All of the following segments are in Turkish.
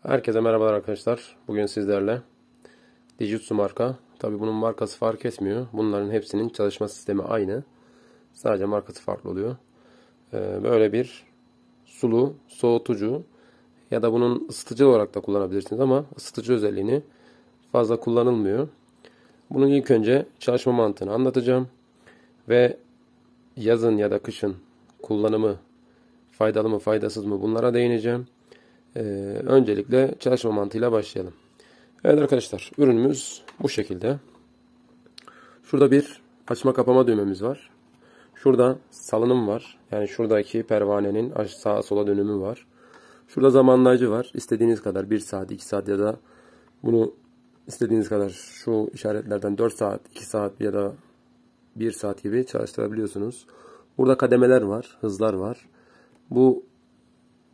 Herkese merhabalar arkadaşlar. Bugün sizlerle Dijitsu marka. Tabii bunun markası fark etmiyor. Bunların hepsinin çalışma sistemi aynı. Sadece markası farklı oluyor. Böyle bir sulu soğutucu ya da bunun ısıtıcı olarak da kullanabilirsiniz ama ısıtıcı özelliğini fazla kullanılmıyor. Bunun ilk önce çalışma mantığını anlatacağım ve yazın ya da kışın kullanımı faydalı mı faydasız mı bunlara değineceğim. Öncelikle çalışma mantığıyla başlayalım. Evet arkadaşlar, ürünümüz bu şekilde. Şurada bir açma kapama düğmemiz var. Şurada salınım var. Yani şuradaki pervanenin sağa sola dönümü var. Şurada zamanlayıcı var. İstediğiniz kadar 1 saat, 2 saat ya da bunu istediğiniz kadar şu işaretlerden 4 saat, 2 saat ya da 1 saat gibi çalıştırabiliyorsunuz. Burada kademeler var, hızlar var. Bu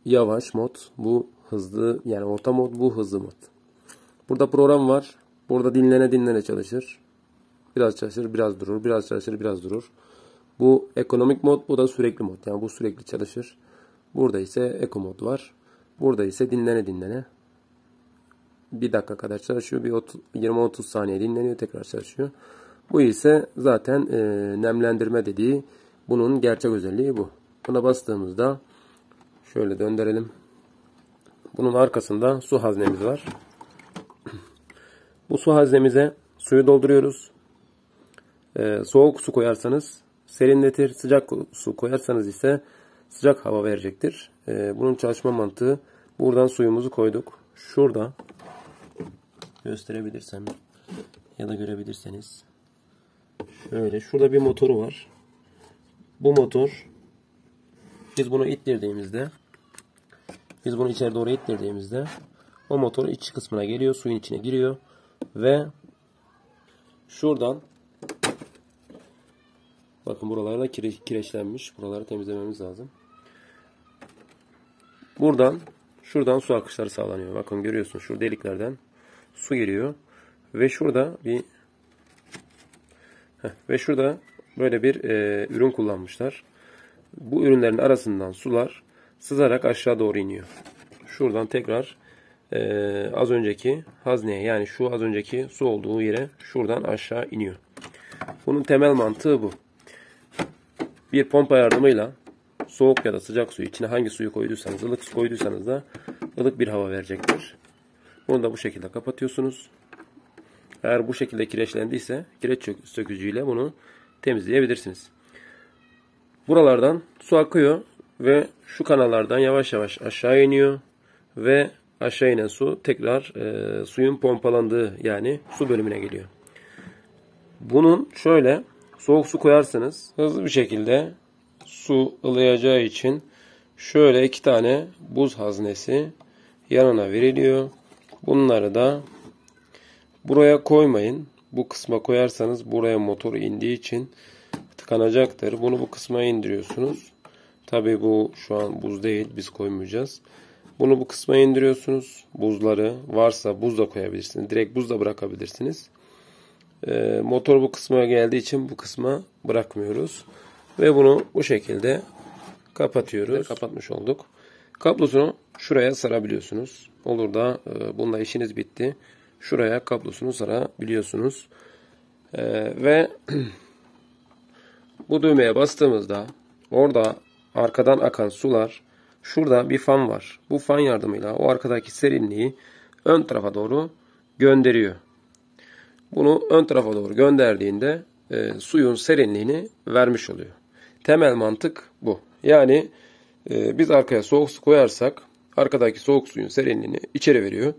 yavaş mod, bu hızlı, yani orta mod, bu hızlı mod. Burada program var. Burada dinlene dinlene çalışır. Biraz çalışır, biraz durur. Biraz çalışır, biraz durur. Bu ekonomik mod, bu da sürekli mod. Yani bu sürekli çalışır. Burada ise eko mod var. Burada ise dinlene dinlene. 1 dakika kadar çalışıyor. Bir 20-30 saniye dinleniyor. Tekrar çalışıyor. Bu ise zaten nemlendirme dediği, bunun gerçek özelliği bu. Buna bastığımızda şöyle döndürelim. Bunun arkasında su haznemiz var. Bu su haznemize suyu dolduruyoruz. Soğuk su koyarsanız serinletir. Sıcak su koyarsanız ise sıcak hava verecektir. Bunun çalışma mantığı, buradan suyumuzu koyduk. Şurada gösterebilirsem ya da görebilirseniz şöyle, şurada bir motoru var. Bu motor, biz bunu ittirdiğimizde, biz bunu içeri doğru ittirdiğimizde o motor iç kısmına geliyor, suyun içine giriyor ve şuradan, bakın buralarda kireçlenmiş. Buraları temizlememiz lazım. Şuradan su akışları sağlanıyor. Bakın görüyorsunuz, şu deliklerden su giriyor ve şurada böyle bir ürün kullanmışlar. Bu ürünlerin arasından sular sızarak aşağı doğru iniyor. Şuradan tekrar az önceki hazneye, yani şu az önceki su olduğu yere şuradan aşağı iniyor. Bunun temel mantığı bu. Bir pompa yardımıyla soğuk ya da sıcak suyu, içine hangi suyu koyduysanız, ılık su koyduysanız da ılık bir hava verecektir. Bunu da bu şekilde kapatıyorsunuz. Eğer bu şekilde kireçlendiyse kireç sökücüyle bunu temizleyebilirsiniz. Buralardan su akıyor ve şu kanallardan yavaş yavaş aşağı iniyor ve aşağı inen su tekrar suyun pompalandığı, yani su bölümüne geliyor. Bunun şöyle, soğuk su koyarsanız hızlı bir şekilde su ılıyacağı için şöyle 2 tane buz haznesi yanına veriliyor. Bunları da buraya koymayın. Bu kısma koyarsanız buraya motor indiği için tıkanacaktır. Bunu bu kısma indiriyorsunuz. Tabii bu şu an buz değil, biz koymayacağız. Bunu bu kısma indiriyorsunuz. Buzları varsa buz da koyabilirsiniz. Direkt buz da bırakabilirsiniz. Motor bu kısma geldiği için bu kısma bırakmıyoruz. Ve bunu bu şekilde kapatıyoruz. Ve kapatmış olduk. Kablosunu şuraya sarabiliyorsunuz. Olur da bunda işiniz bitti, şuraya kablosunu sarabiliyorsunuz. Ve bu düğmeye bastığımızda orada arkadan akan sular, şurada bir fan var. Bu fan yardımıyla o arkadaki serinliği ön tarafa doğru gönderiyor. Bunu ön tarafa doğru gönderdiğinde suyun serinliğini vermiş oluyor. Temel mantık bu. Yani biz arkaya soğuk su koyarsak arkadaki soğuk suyun serinliğini içeri veriyor.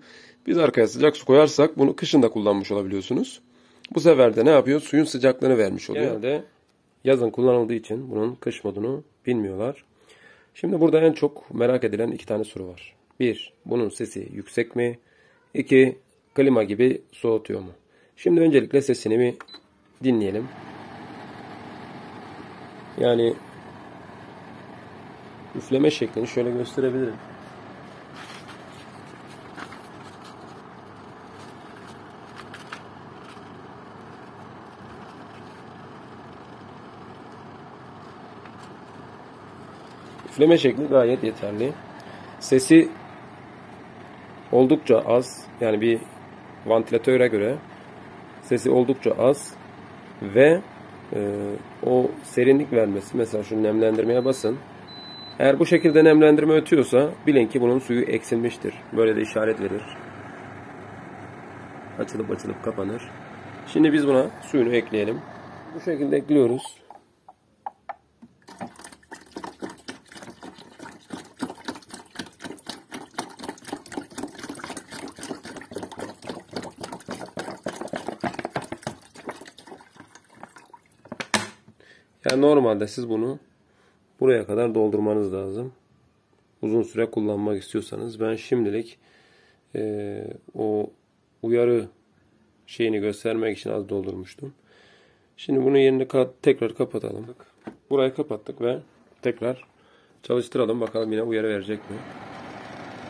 Biz arkaya sıcak su koyarsak bunu kışın da kullanmış olabiliyorsunuz. Bu sefer de ne yapıyor? Suyun sıcaklığını vermiş oluyor. Genelde yazın kullanıldığı için bunun kış modunu bilmiyorlar. Şimdi burada en çok merak edilen 2 tane soru var. 1. Bunun sesi yüksek mi? 2. Klima gibi soğutuyor mu? Şimdi öncelikle sesini bir dinleyelim. Yani üfleme şeklini şöyle gösterebilirim. Üfleme şekli gayet yeterli. Sesi oldukça az. Yani bir vantilatöre göre sesi oldukça az ve o serinlik vermesi. Mesela şu nemlendirmeye basın. Eğer bu şekilde nemlendirme ötüyorsa bilin ki bunun suyu eksilmiştir. Böyle de işaret verir. Açılıp açılıp kapanır. Şimdi biz buna suyunu ekleyelim. Bu şekilde ekliyoruz. Yani normalde siz bunu buraya kadar doldurmanız lazım. Uzun süre kullanmak istiyorsanız. Ben şimdilik o uyarı şeyini göstermek için az doldurmuştum. Şimdi bunun yerini tekrar kapatalım. Burayı kapattık ve tekrar çalıştıralım. Bakalım yine uyarı verecek mi?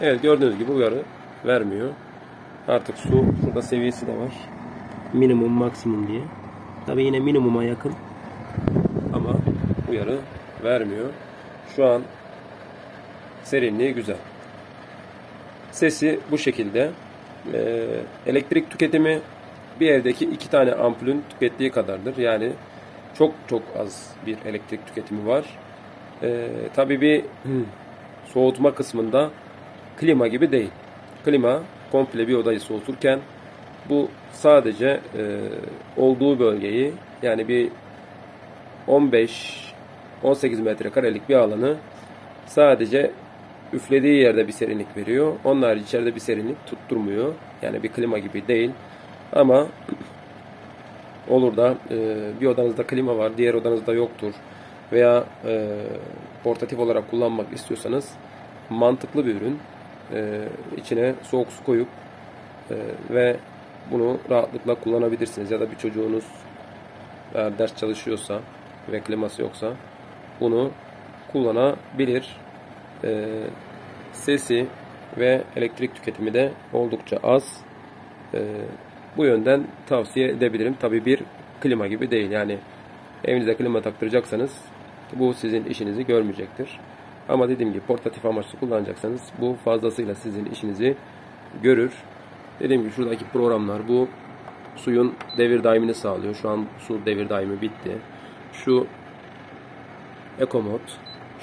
Evet, gördüğünüz gibi uyarı vermiyor. Artık su şurada seviyesi de var. Minimum maksimum diye. Tabi yine minimuma yakın. Ama uyarı vermiyor. Şu an serinliği güzel. Sesi bu şekilde. Elektrik tüketimi bir evdeki 2 tane ampulün tükettiği kadardır. Yani çok çok az bir elektrik tüketimi var. Tabii bir soğutma kısmında klima gibi değil. Klima komple bir odayı soğuturken bu sadece olduğu bölgeyi, yani bir 15-18 metrekarelik bir alanı sadece üflediği yerde bir serinlik veriyor. Onun harici içeride bir serinlik tutturmuyor. Yani bir klima gibi değil. Ama olur da bir odanızda klima var, diğer odanızda yoktur veya portatif olarak kullanmak istiyorsanız mantıklı bir ürün. İçine soğuk su koyup ve bunu rahatlıkla kullanabilirsiniz. Ya da bir çocuğunuz eğer ders çalışıyorsa ve kliması yoksa bunu kullanabilir. Sesi ve elektrik tüketimi de oldukça az. Bu yönden tavsiye edebilirim. Tabii bir klima gibi değil. Yani evinize klima taktıracaksanız bu sizin işinizi görmeyecektir. Ama dediğim gibi portatif amaçlı kullanacaksanız bu fazlasıyla sizin işinizi görür. Dediğim gibi şuradaki programlar bu suyun devir daimini sağlıyor. Şu an su devir daimi bitti. Şu Eco mod.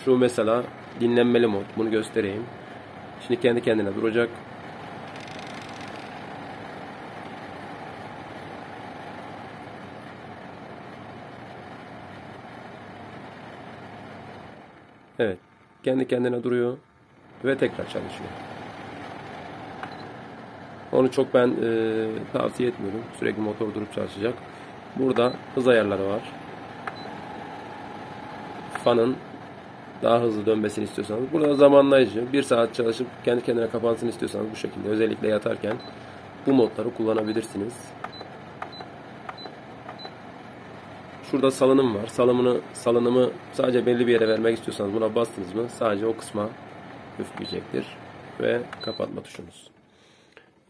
Şu mesela dinlenmeli mod. Bunu göstereyim. Şimdi kendi kendine duracak. Evet. Kendi kendine duruyor. Ve tekrar çalışıyor. Onu çok ben tavsiye etmiyorum. Sürekli motor durup çalışacak. Burada hız ayarları var. Fanın daha hızlı dönmesini istiyorsanız. Burada zamanlayıcı. 1 saat çalışıp kendi kendine kapansın istiyorsanız bu şekilde. Özellikle yatarken bu modları kullanabilirsiniz. Şurada salınım var. Salınımı sadece belli bir yere vermek istiyorsanız buna bastınız mı sadece o kısma üfleyecektir. Ve kapatma tuşumuz.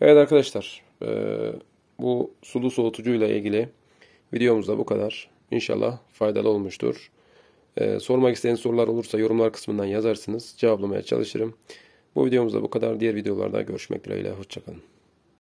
Evet arkadaşlar. Bu sulu soğutucuyla ilgili videomuz da bu kadar. İnşallah faydalı olmuştur. Sormak istediğiniz sorular olursa yorumlar kısmından yazarsınız. Cevaplamaya çalışırım. Bu videomuz da bu kadar. Diğer videolarda görüşmek dileğiyle. Hoşçakalın.